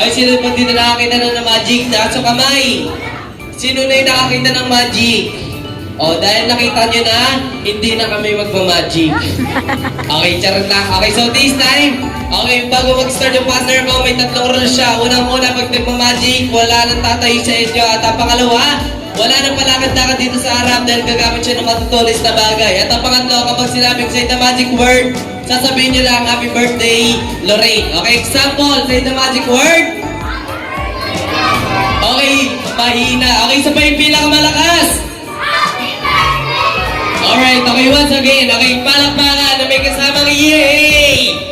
Okay, sino ba dito nakakita na ng magic? Taas ang kamay. Sino na yung nakakita ng magic? O, dahil nakita nyo na, hindi na kami magmamagic. Okay, charot lang. Okay, so this time, okay, bago mag-start yung partner ko, may tatlong rules siya. Unang-una, pag nagmamagic, wala nang tatayo sa inyo. At ang pangalawa, wala nang palakad-lakad dito sa harap dahil gagamit siya ng matutulis na bagay. At ang pangatlo, kapag sinabing say the magic word, sasabihin nyo lang, happy birthday, Lorraine. Okay, example, say the magic word. Okay, mahina. Okay, isa pa yung pinakamalakas. Alright, okay, once again. Okay, palakpakan na may kasamang yay!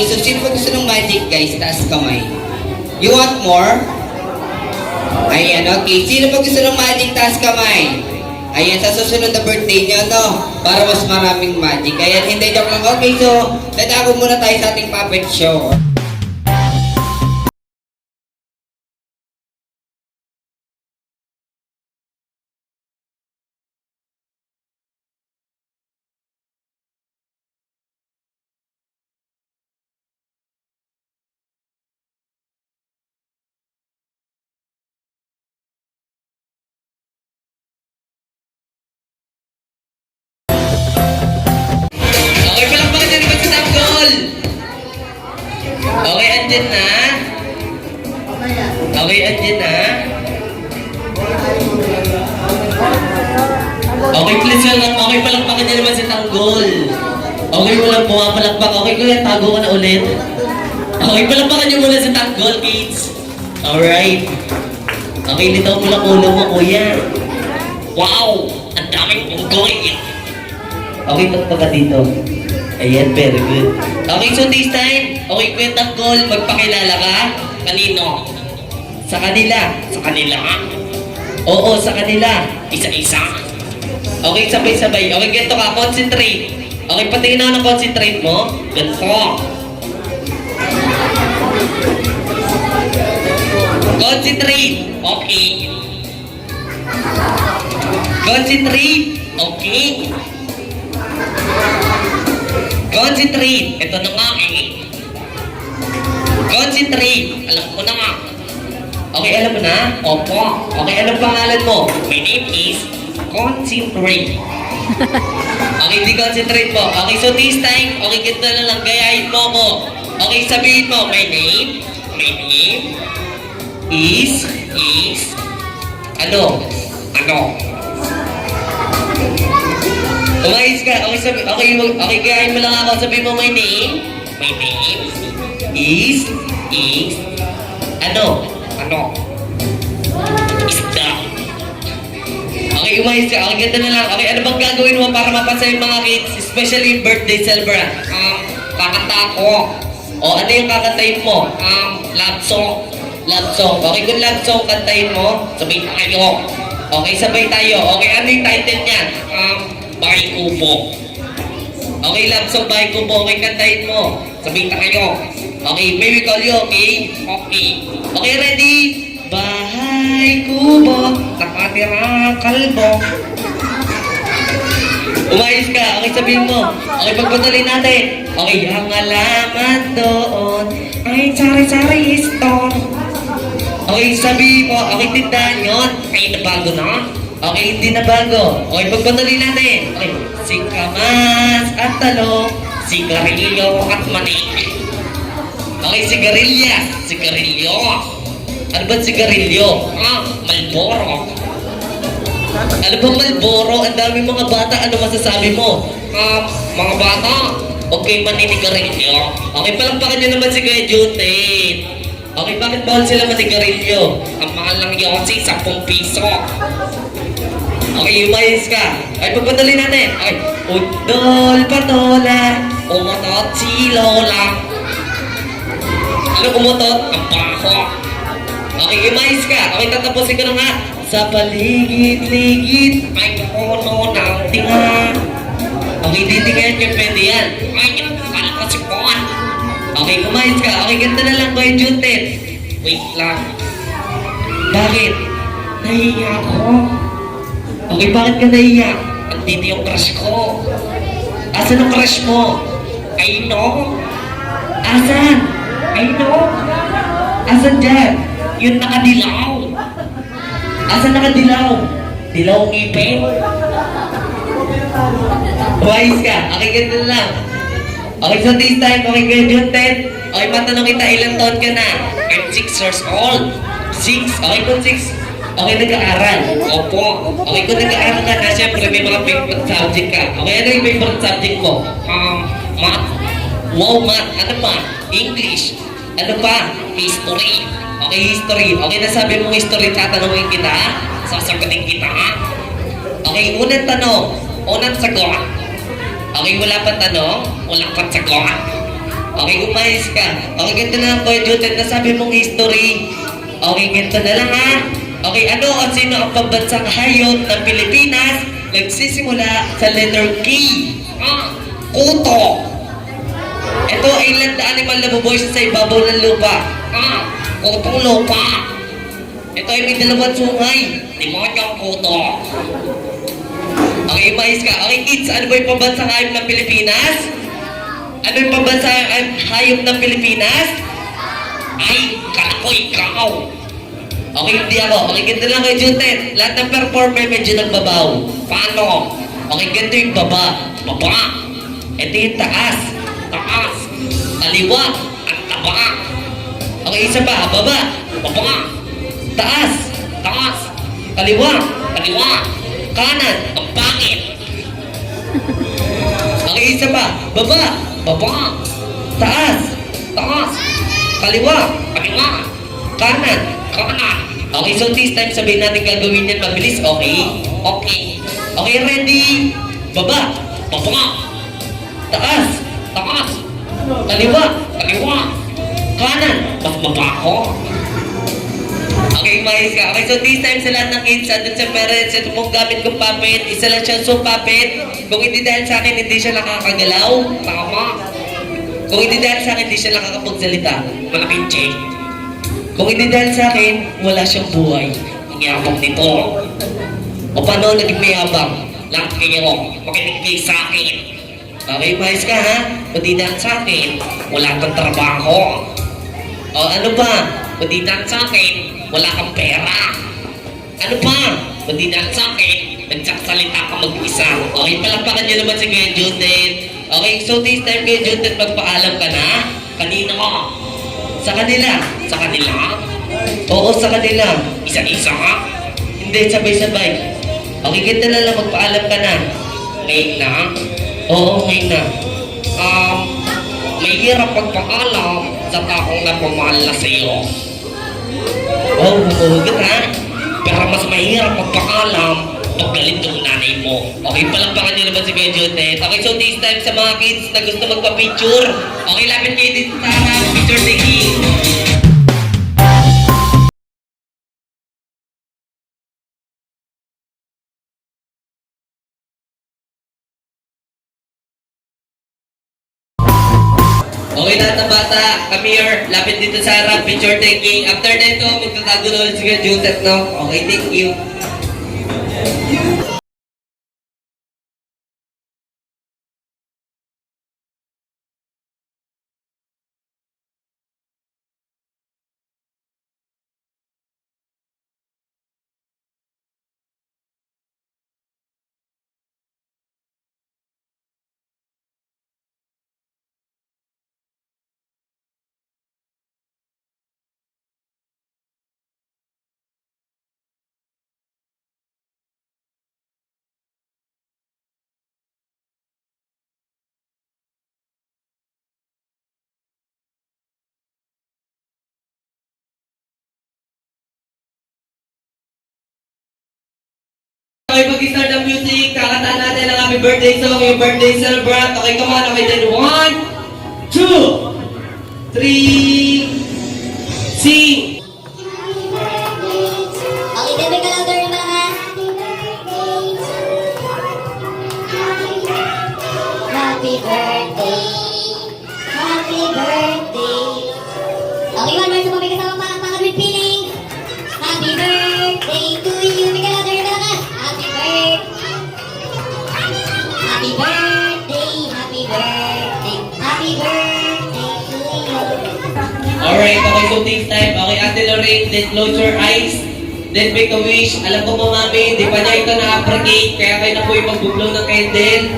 Okay, so sino ba gusto ng magic, guys? Taas kamay. You want more? Ayan, okay. Sino ba gusto ng magic? Taas kamay. Ayan, sa susunod na birthday nyo, no? Para mas maraming magic. Ayan, hindi, joke lang. Okay, so, tatago muna tayo sa ating puppet show. Okay, palakpakan niyo naman si Tanggol. Okay, andyan na. Okay, andyan na. Okay, please lang. Okay, palakpakan niyo naman si Tanggol. Okay, walang pumapalakpak. Okay, kuya, tago ka na ulit. Okay, palakpakan niyo muna si Tanggol, kids. Alright. Okay, litaw mo lang ulo mo, kuya. Wow! Ang daming unggoy. Okay, tagpa ka dito. Ayan, very good. Okay, so this time, okay, Kuya Tanggol, magpakilala ka. Kanino? Sa kanila. Sa kanila? Oo, sa kanila. Isa-isa. Okay, sabay-sabay. Okay, ganito ka, concentrate. Okay, patingin ako ng concentrate mo. Ganito. Concentrate. Okay. Concentrate. Okay. Concentrate. Ito na nga eh. Concentrate. Alam ko na nga. Okay, alam mo na? Opo. Okay, anong pangalan mo? My name is Concentrate. Okay, di concentrate mo. Okay, so this time, okay, ganito na lang. Gayahin mo ko. Okay, sabihin mo, my name is, ano? Umayos ka. Okay, okay, gayahin mo lang ako. Sabihin mo, my name is, ano? Isda. Okay, umayos ka. Okay, ganda na lang. Okay, ano bang gagawin mo para mapasaya yung mga kids? Especially yung birthday celebrant. Kakanta ako. O, ano yung kakantayin mo? Love song. Love song. Okay, kung love song kantayin mo, sabihin na kayo. Okay, sabay tayo. Okay, ano yung title niya? Bahay Kubo. Okay, love song Bahay Kubo. Okay, kantahin mo. Sabihin na kayo. Okay, may we call you, okay? Okay. Okay, ready? Bahay Kubo, nakatira kalbo. Umayos ka. Okay, sabihin mo. Okay, pagpatuloy natin. Okay, ang alaman doon ay sari-sari store. Okay, sabihin mo. Okay, tindahan yun. Ay, nabago na. Okay, hindi na bago. Okay, pagpatuloy natin. Okay, singkamas at talong, sigarilyo at manik. Okay, sigarilyo. Ano ba sigarilyo? Malboro. Ano ba Malboro? Ang dami mga bata. Ano masasabi mo? Mga bata, okay, maninigarilyo. Okay, palakpakan nyo naman si Kuya Juntin. Okay, bakit bawal sila manigarilyo? Ang mahal ng yosi, 10 piso. Okay, umayos ka. Ay, pagpadali natin. Okay, udol patola, umutot si Lola. Ano umutot? Ang baho. Okay, umayos ka. Okay, tatapusin ko na nga. Sa paligid-ligid, ay puno ng tinga. Okay, titingan nyo, pwede yan. Ay, akala ko si Juan. Okay, umayos ka. Okay, ganda na lang, Kuya Juntin. Wait lang. Bakit? Nahiya ako. Okay, bakit ka nahiya? Andito yung crush ko. Asan ang crush mo? I know. Asan? I know. Asan dyan? Yung nakadilaw. Asan nakadilaw? Dilaw ang ngipin? Wise ka. Okay, ganda na lang. Okay, so this time, okay, Kuya Juntin. Okay, matanong kita, ilang taon ka na? I'm 6 years old. 6? Okay, kung 6. Okay, nag-aaral. Opo. Okay, kung nag-aaral ka na, syempre may mga favorite subject ka. Okay, ano yung favorite subject mo? Math. Wow, math. Ano pa? English. Ano pa? History. Okay, history. Okay, nasabi mong history, tatanungin kita. Sasagutin kita. Okay, unang tanong. Unang sagot. Okay, wala pa tanong. Wala pa sagot. Okay, umayos ka. Okay, ganito na lang, Kuya Judith, nasabi mong history. Okay, ganito na lang ha. Okay, ano o sino ang pambansang hayop ng Pilipinas nagsisimula sa letter K? Kuto. Ito ay land animal na bubuhay siya sa ibabaw ng lupa. Kutong lupa. Ito ay may dalawang sungay. Demonyo ang kuto. Okay, umayos ka. Okay, kids, ano ba yung pambansang hayop ng Pilipinas? Ano yung pambansang hayop ng Pilipinas? Ay, kako ikaw. Okay, hindi ako. Okay, ganito lang kayo, Judith. Lahat ng performer medyo nagbabaw. Paano? Okay, ganito yung baba. Baba. Ito yung taas. Taas. Kaliwa. Ang taba. Okay, isa pa. Baba. Baba. Taas. Taas. Kaliwa. Kaliwa. Kanan. Ang pangit. Okay, isa pa. Baba. Baba. Taas. Taas. Kaliwa. Kaliwa. Kanan. Kanan. Okay, so this time sabihin natin gagawin yan mabilis. Okay? Okay. Okay, ready? Baba. Baba. Taas. Taas. Kaliwa. Kaliwa. Kanan. Mas baba ako. Okay, mais ka. Okay, so this time sa lahat ng kids, andun sa parents, ito mong gamit kong puppet. Isa lang siya so puppet. Kung hindi dahil sa akin, hindi siya nakakagalaw. Tama. Kung hindi dahil sa akin, hindi siya nakakapagsalita. Malaking check. Kung hindi dahil sa akin, wala siyang buhay. Ang yabang nito. O paano naging mayabang? Lahat kayo, makinig kayo sa akin. Okay, mais ka ha? Kung di dahil sa akin, wala kang trabaho. O ano ba? Kung di dahil sa akin, wala kang pera. Ano pa? Kung di dahil sa akin, nagsasalita ka mag-isa. Okay, palapakan niyo naman si Kuya Judith. Okay, so this time Kuya Judith, magpaalam ka na. Kanina ka. Sa kanila. Sa kanila? Oo, sa kanila. Isa-isa ka? Hindi, sabay-sabay. Okay, kita na lang, magpaalam ka na. Ngayon na? Oo, ngayon na. May hirap pagpaalam sa taong napamahal na sa'yo. Oh, humuhugot ha? Pero mas mahirap magpaalam pag galit ng nanay mo. Okay, palampakan niyo naman si Kuya Judith. Okay, so this time sa mga kids na gusto magpa-picture, okay, lapit kayo dito sa harap, picture taking. Okay, lahat ng bata, come here, lapit dito sa harap, picture taking. After nito, magtatago na ulit si Kuya Judith, no? Okay, thank you. Okay, pag-start ng music, kakataan natin ang happy birthday song, yung birthday celebrant. Okay, come on. Okay, then 1, 2, 3, sing! Okay, then make a louder mga. Happy birthday. Happy birthday. Okay, one more. Sumabay kasama mga with feeling. Happy birthday to you. Make a louder mga. Happy birthday. Happy birthday. Happy birthday. Happy birthday to you. Alright, okay, so this time. Okay, Ate Lorraine, then close your eyes. Then make a wish. Alam ko mo, mami, hindi pa niya ito na-abrogate. Kaya kayo na po yung mag-blow ng candle.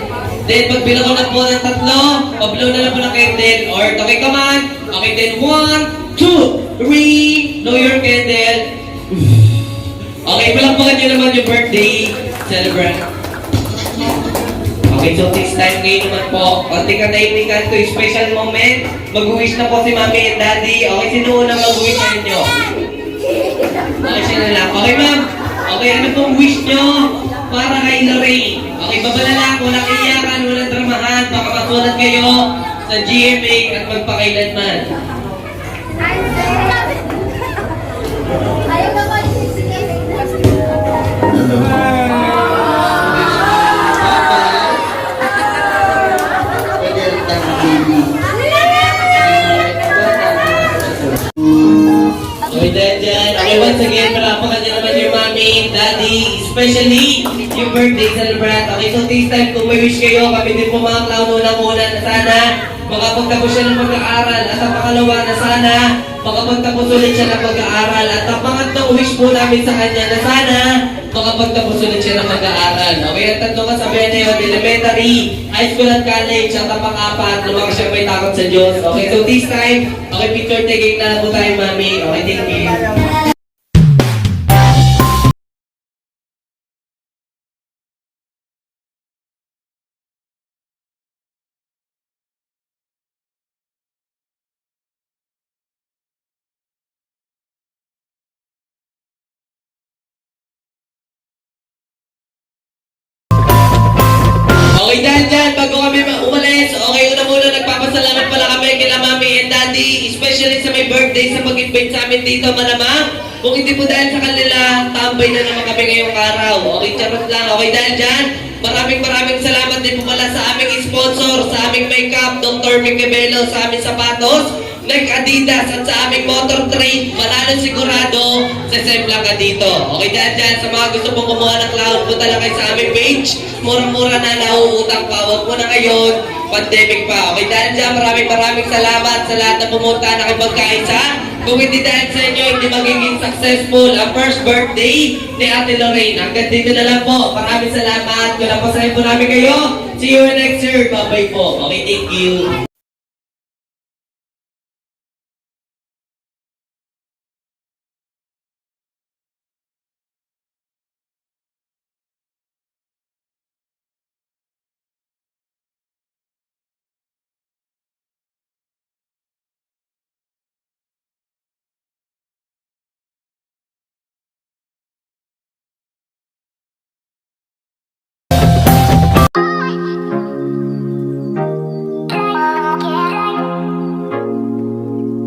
Then, pagbilang ko na po ng 3, pag-blow na lang po ng candle. Or, okay, come on. Okay, then 1, 2, 3, blow your candle. Okay, palakpakan nyo naman yung birthday celebrant. Okay, so this time ngayon naman po, konti ka naimikan to special moment. Mag-wish na po si Mami and Daddy. Okay, sino unang mag-wish sa inyo? Okay, sino lang. Okay, ma'am. Okay, ano pong wish nyo para kay Lorraine? Okay, babala lang. Walang iyakan, walang dramahan. Baka masulat kayo sa sa GMA at magpakailanman. Ayaw na ko. Okay, dyan. Okay, once again, malapakan niyo naman yung mami, daddy, especially yung birthday celebrant. Okay, so this time, kung may wish kayo, kami din po mga clown unang-una na sana makapagtapos siya ng pag-aaral. At ang pangalawa na sana makapagtapos ulit siya ng pag-aaral. At ang pangatlong wish po namin sa kanya na sana makapagtapos ulit siya ng pag-aaral. Okay, at tatlong kasabihan na yun, elementary, high school at college, at ang pang-apat, lumakas siya may takot sa Diyos. Okay, so this time, okay, picture taking na lang po tayo, mami. Okay, thank you. Okay, dyan, bago kami umalis, okay, una muna, nagpapasalamat pala kami kila mami and daddy, especially sa may birthday, sa mag-invite sa amin dito, malamang. Kung hindi po dahil sa kanila, tambay na naman kami ngayong araw. Okay, charot lang. Okay, dahil dyan, maraming salamat din po pala sa aming sponsor, sa aming makeup, Dr. Micabello, sa aming sapatos, Nike Adidas, at sa aming motor trade, manalo sigurado, sa Sempla ka dito. Okay, dyan, sa mga gusto pong kumuha ng cloud, punta lang kayo sa aming page. Mura-mura na, nauutang pa. Huwag mo na ngayon, pandemic pa. Okay, dyan, maraming salamat sa lahat na pumunta na kipagkaisa. Kung hindi dahil sa inyo, hindi magiging successful ang first birthday ni Ate Lorraine. Hanggang dito na lang po. Maraming salamat. Kung napasahin po namin kayo, see you next year. Bye-bye po. Okay, thank you.